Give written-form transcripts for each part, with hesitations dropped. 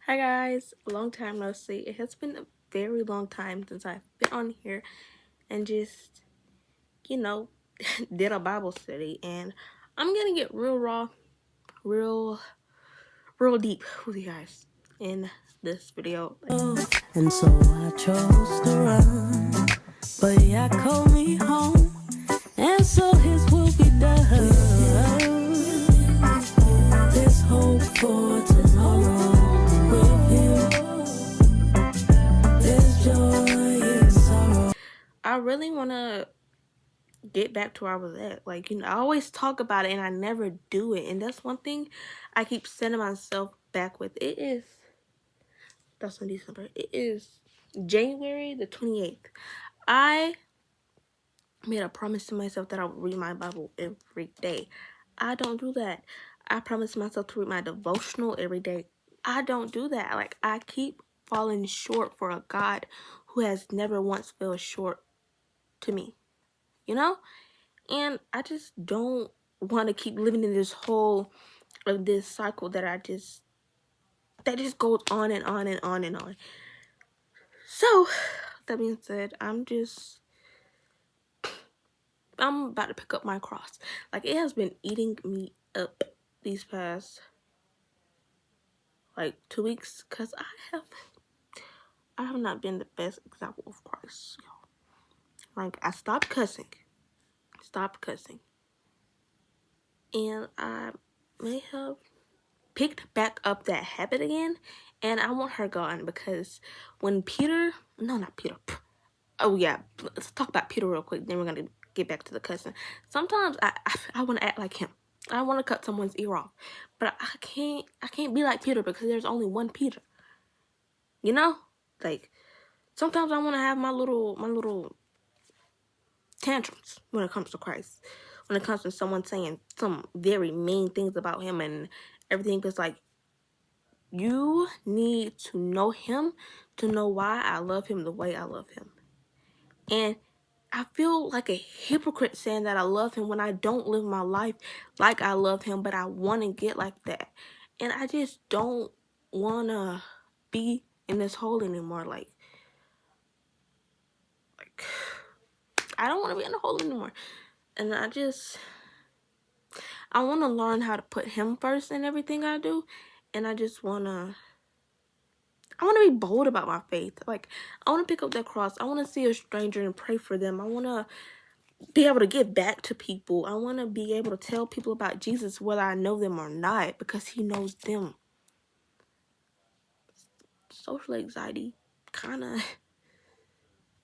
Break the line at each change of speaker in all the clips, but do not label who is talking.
Hi guys, long time no see. It has been a very long time since I've been on here and just, you know, did a Bible study. And I'm gonna get real raw, real, real deep with you guys in this video.
And so I chose to run, but yeah, called me home, and so his will be done. There's hope for tomorrow with him. There's joy in sorrow.
I really wanna get back to where I was at. Like, I always talk about it and I never do it. And that's one thing I keep sending myself back with. That's in December. It is January the 28th. I made a promise to myself that I would read my Bible every day. I don't do that. I promised myself to read my devotional every day. I don't do that. Like, I keep falling short for a God who has never once fell short to me, you know? And I just don't want to keep living in this whole of this cycle that just goes on and on and on and on. So, that being said, I'm about to pick up my cross. Like, it has been eating me up these past, like, 2 weeks. Because I have not been the best example of Christ, y'all. Like, I stopped cussing. And I may have picked back up that habit again. And I want her gone because when not Peter. Oh, yeah. Let's talk about Peter real quick. Then we're going to get back to the cussing. Sometimes I want to act like him. I want to cut someone's ear off. But I can't be like Peter because there's only one Peter. You know? Like, sometimes I want to have my little tantrums when it comes to Christ. When it comes to someone saying some very mean things about him and everything. Because, like, you need to know him to know why I love him the way I love him. And I feel like a hypocrite saying that I love him when I don't live my life like I love him, but I want to get like that. And I just don't want to be in this hole anymore. Like, I don't want to be in the hole anymore. And I want to learn how to put him first in everything I do. And I want to be bold about my faith. Like, I want to pick up that cross. I want to see a stranger and pray for them. I want to be able to give back to people. I want to be able to tell people about Jesus whether I know them or not because he knows them. Social anxiety kind of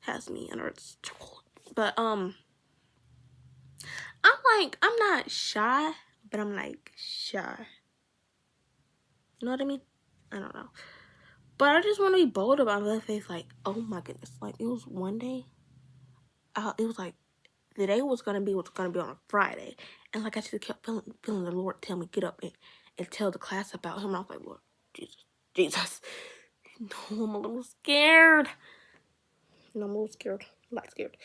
has me under its control. But I'm not shy, but I'm like shy. You know what I mean? I don't know. But I just want to be bold about my faith. Like, oh my goodness. Like, it was one day. It was like the day was gonna be what's gonna be on a Friday, and like I just kept feeling the Lord tell me get up and tell the class about him. And I was like, Lord, Jesus, no, I'm a little scared. No, I'm a little scared, a lot scared,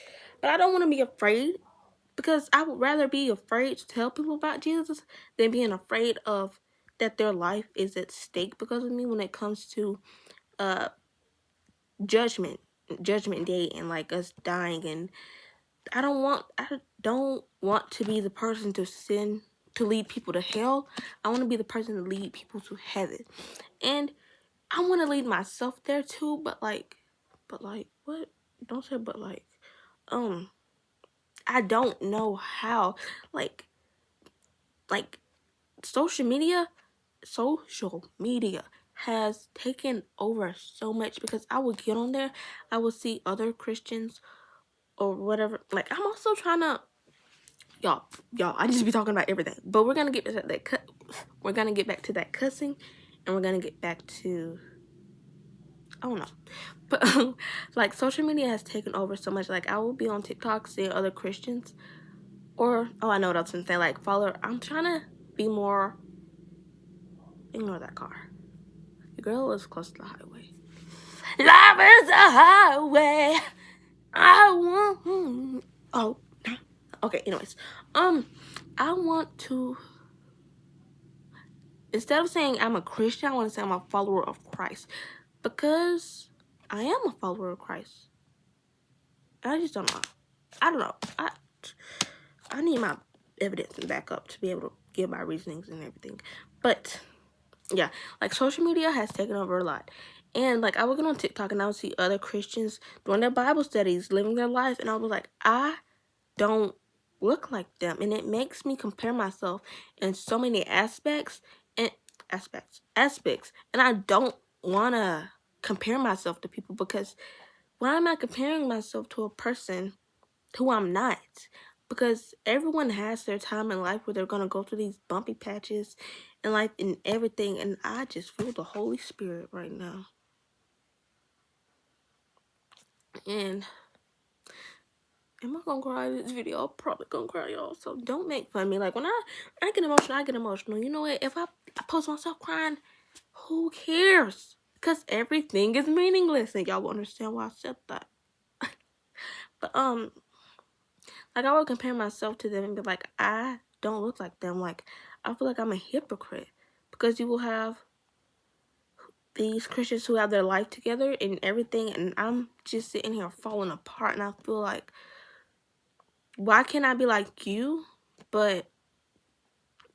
but I don't want to be afraid because I would rather be afraid to tell people about Jesus than being afraid of that their life is at stake because of me when it comes to judgment day and like us dying. And I don't want to be the person to lead people to hell. I want to be the person to lead people to heaven. And I want to lead myself there too, but what? Don't say but like. I don't know how. Like social media has taken over so much because I would get on there, I would see other Christians or whatever. Like, I'm also trying to y'all, I just be talking about everything. But we're gonna get back to that we're gonna get back to that cussing, and we're gonna get back to I don't know. But like social media has taken over so much. Like, I will be on TikTok seeing other Christians, or I know what I was gonna say. Like, I'm trying to be more. Ignore that car. The girl is close to the highway. Love is a highway. I want. Oh, okay. Anyways, I want to. instead of saying I'm a Christian, I want to say I'm a follower of Christ. Because I am a follower of Christ. I just don't know. I don't know. I need my evidence and backup to be able to give my reasonings and everything. But yeah, like social media has taken over a lot. And like I would get on TikTok and I would see other Christians doing their Bible studies, living their life, and I was like, I don't look like them. And it makes me compare myself in so many aspects. And I don't wanna compare myself to people, because why am I comparing myself to a person who I'm not? Because everyone has their time in life where they're gonna go through these bumpy patches in life and everything, and I just feel the Holy Spirit right now. And am I gonna cry in this video? I'm probably gonna cry, y'all. So don't make fun of me. Like when I get emotional, I get emotional. You know what? If I post myself crying, who cares? Because everything is meaningless, and y'all will understand why I said that. But like I would compare myself to them and be like, I don't look like them. Like I feel like I'm a hypocrite, because you will have these Christians who have their life together and everything, and I'm just sitting here falling apart, and I feel like, why can't I be like you? But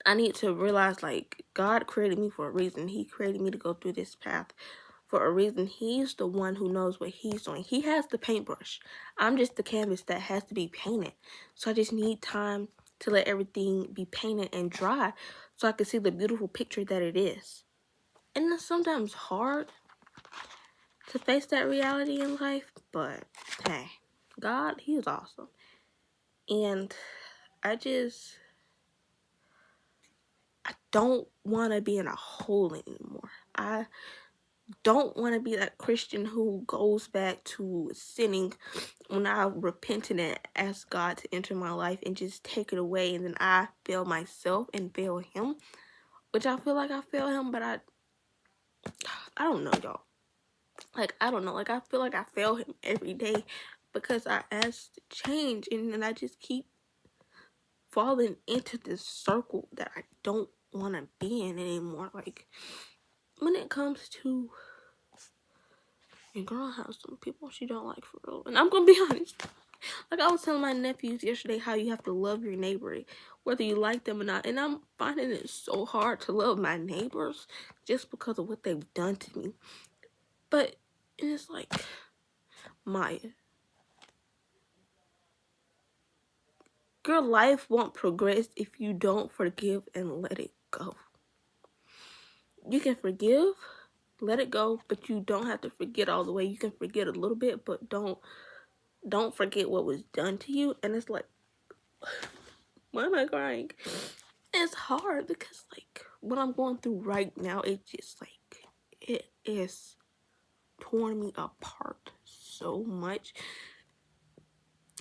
I need to realize, like, God created me for a reason. He created me to go through this path for a reason. He's the one who knows what he's doing. He has the paintbrush. I'm just the canvas that has to be painted. So I just need time to let everything be painted and dry so I can see the beautiful picture that it is. And it's sometimes hard to face that reality in life, but hey, God, he is awesome. And I don't want to be in a hole anymore. I don't want to be that Christian who goes back to sinning when I repented and asked God to enter my life and just take it away, and then I fail myself and fail him, which I feel like I fail him, but I don't know, y'all. Like, I don't know. Like, I feel like I fail him every day because I ask to change, and then I just keep falling into this circle that I don't want to be in anymore. Like, when it comes to, and girl has some people she don't like for real, and I'm gonna be honest. Like, I was telling my nephews yesterday how you have to love your neighbor, whether you like them or not, and I'm finding it so hard to love my neighbors just because of what they've done to me. But it's like, Maya, your life won't progress if you don't forgive and let it go. You can forgive, let it go, but you don't have to forget all the way. You can forget a little bit, but don't forget what was done to you. And it's like, why am I crying? It's hard because, like, what I'm going through right now, it's just like, it is torn me apart so much.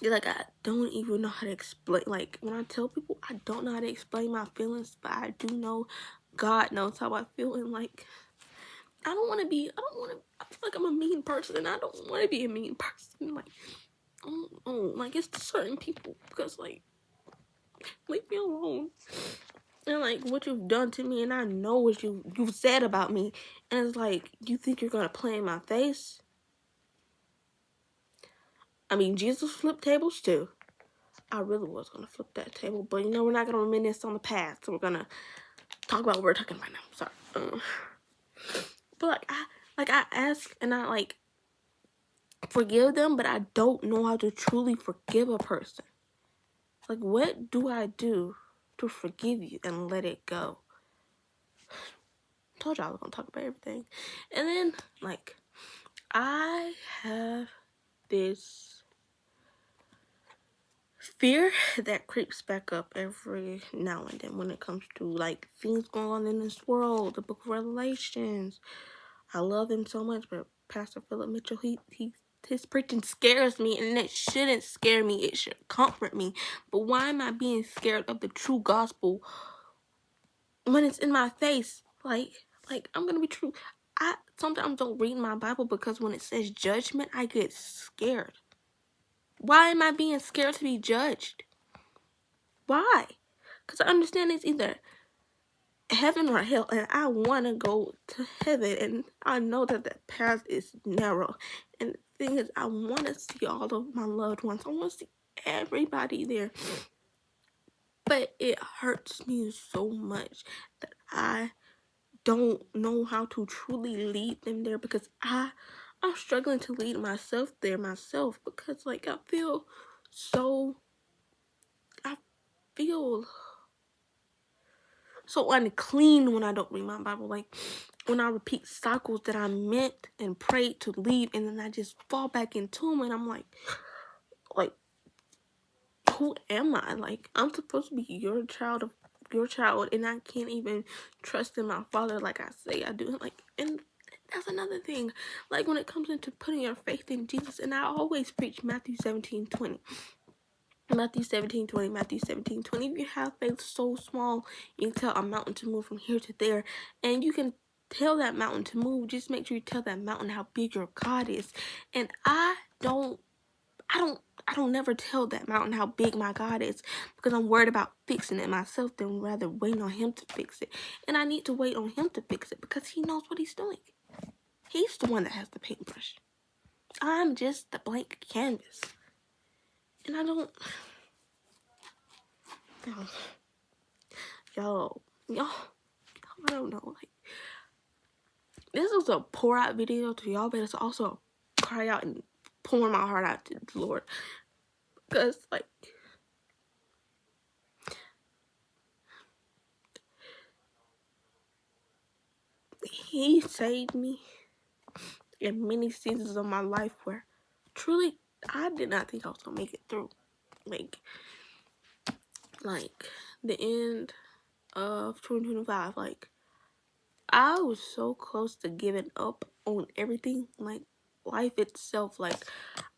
Like, I don't even know how to explain. Like, when I tell people, I don't know how to explain my feelings, but I do know God knows how I feel. And like, I feel like I'm a mean person, and I don't want to be a mean person. Like, like, it's to certain people, because, like, leave me alone. And like, what you've done to me, and I know what you've said about me, and it's like, you think you're gonna play in my face? I mean, Jesus flipped tables too. I really was gonna flip that table, but you know, we're not gonna reminisce on the past, so we're gonna talk about what we're talking about now. Sorry. But like I ask and I like forgive them, but I don't know how to truly forgive a person. Like, what do I do to forgive you and let it go? I told y'all I was gonna talk about everything. And then, like, I have this fear that creeps back up every now and then when it comes to, like, things going on in this world, the book of Revelations. I love him so much, but Pastor Philip Mitchell, his preaching scares me, and it shouldn't scare me. It should comfort me. But why am I being scared of the true gospel when it's in my face? Like I'm gonna be true. I sometimes don't read my Bible because when it says judgment, I get scared. Why am I being scared to be judged? Why? Because I understand it's either heaven or hell, and I want to go to heaven, and I know that the path is narrow. And the thing is, I want to see all of my loved ones. I want to see everybody there. But it hurts me so much that I don't know how to truly lead them there, because I'm struggling to lead myself there myself, because like I feel so unclean when I don't read my Bible. Like when I repeat cycles that I meant and prayed to leave, and then I just fall back into them, and I'm like, who am I? Like, I'm supposed to be your child, and I can't even trust in my father like I say I do. Like, and that's another thing. Like when it comes into putting your faith in Jesus, and I always preach Matthew 17:20. Matthew 17:20, Matthew 17:20. If you have faith so small, you can tell a mountain to move from here to there, and you can tell that mountain to move. Just make sure you tell that mountain how big your God is. And I don't never tell that mountain how big my God is, because I'm worried about fixing it myself than rather waiting on him to fix it. And I need to wait on him to fix it because he knows what he's doing. He's the one that has the paintbrush. I'm just the blank canvas. And I don't... Yo, I don't know. Like, this is a pour out video to y'all, but it's also a cry out and pour my heart out to the Lord. Because, like, he saved me in many seasons of my life where truly I did not think I was gonna make it through. Like the end of 2025, like I was so close to giving up on everything, like life itself. Like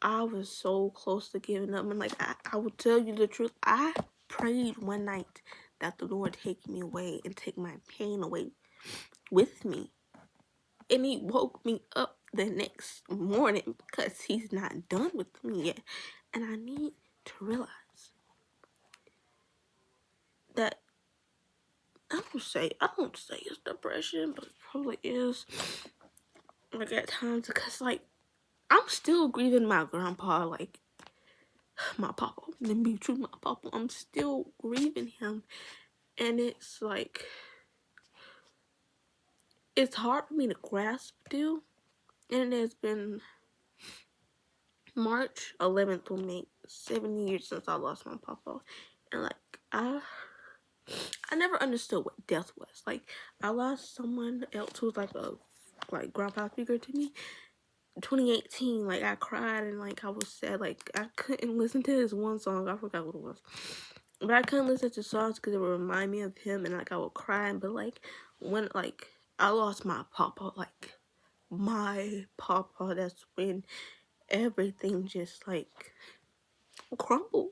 I was so close to giving up, and like I will tell you the truth, I prayed one night that the Lord take me away and take my pain away with me, and he woke me up the next morning because he's not done with me yet. And I need to realize that I don't say it's depression, but it probably is. Like at times, because like I'm still grieving my grandpa, like my papa. Let me be true, my papa. I'm still grieving him, and it's like it's hard for me to grasp still. And it has been March 11th will make 7 years since I lost my papa, and like I never understood what death was. Like I lost someone else who was like a grandpa figure to me. 2018, like I cried and like I was sad. Like I couldn't listen to this one song. I forgot what it was, but I couldn't listen to songs because it would remind me of him, and like I would cry. But like when like I lost my papa, like my papa, that's when everything just like crumbled.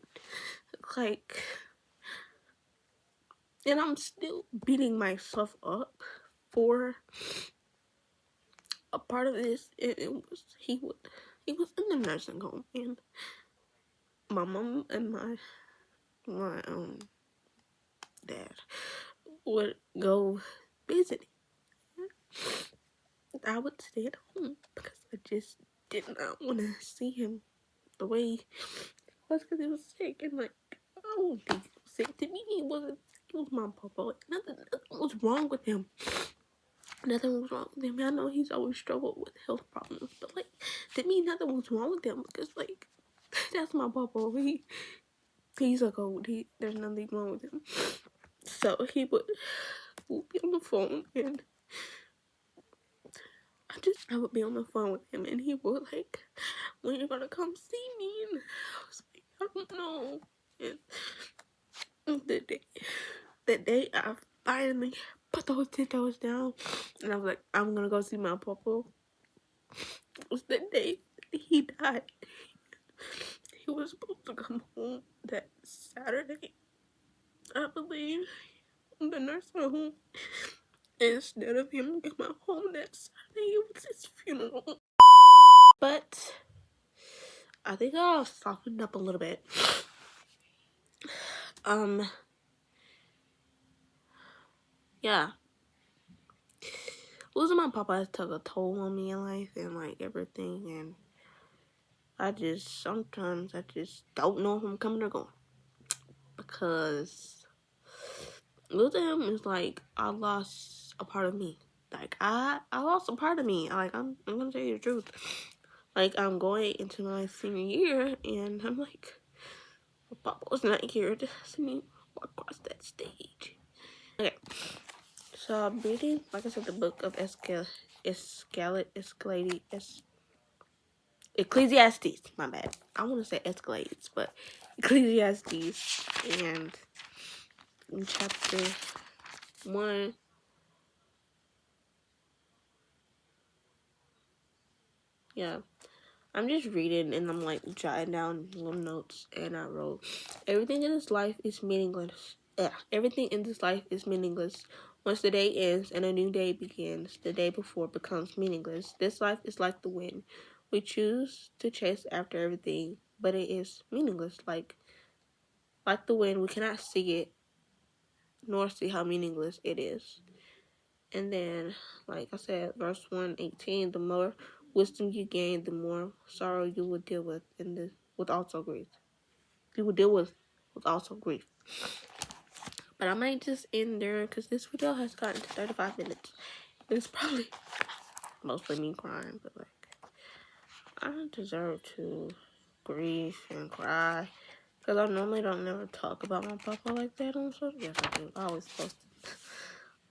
Like, and I'm still beating myself up for a part of this. He was in the nursing home, and my mom and my dad would go visit. I would stay at home because I just did not want to see him the way he was, because he was sick. And like I don't think he was sick. To me, he wasn't. He was my papa. Like, nothing was wrong with him. Nothing was wrong with him. I know he's always struggled with health problems, but like to me, nothing was wrong with him, because like that's my papa. He's like, oh, there's nothing wrong with him. So he would be on the phone, and I would be on the phone with him, and he would like, when you're gonna come see me? And I was like, I don't know. And the day I finally put those $10 down, and I was like, I'm gonna go see my papa, it was the day that he died. He was supposed to come home that Saturday, I believe, from the nursing home. Instead of him coming home that Saturday, it was his funeral. But I think I'll soften up a little bit. yeah, losing my papa has took a toll on me in life and like everything, and sometimes I just don't know if I'm coming or going, because losing him is like I lost a part of me. Like I lost a part of me. Like I'm gonna tell you the truth. Like I'm going into my senior year, and I'm like, my papa was not here to see me walk across that stage. Okay, so I'm reading, like I said, the book of Ecclesiastes. My bad. I want to say Escalades, but Ecclesiastes, and in chapter 1. Yeah, I'm just reading and I'm like jotting down little notes, and I wrote, everything in this life is meaningless. Everything in this life is meaningless. Once the day ends and a new day begins, the day before becomes meaningless. This life is like the wind. We choose to chase after everything, but it is meaningless. Like the wind, we cannot see it nor see how meaningless it is. And then, like I said, verse 118, the more wisdom you gain, the more sorrow you will deal with, with also grief. You will deal with also grief. But I might just end there because this video has gotten to 35 minutes. It's probably mostly me crying, but like, I deserve to grieve and cry, because I normally don't never talk about my papa like that on social. Yes, I do. I always post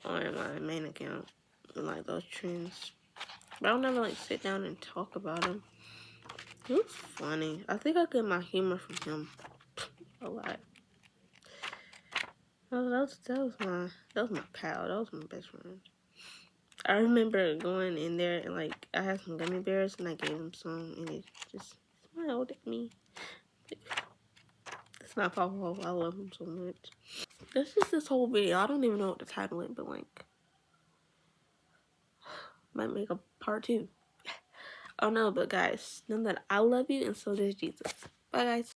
on my main account, like those trends. But I'll never like sit down and talk about him. He was funny. I think I get my humor from him a lot. That was my pal. That was my best friend. I remember going in there and like I had some gummy bears and I gave him some, and he just smiled at me. It's not possible. I love him so much. That's just this whole video. I don't even know what to title it, but like, might make a part 2. Oh no, but guys, know that I love you and so does Jesus. Bye guys.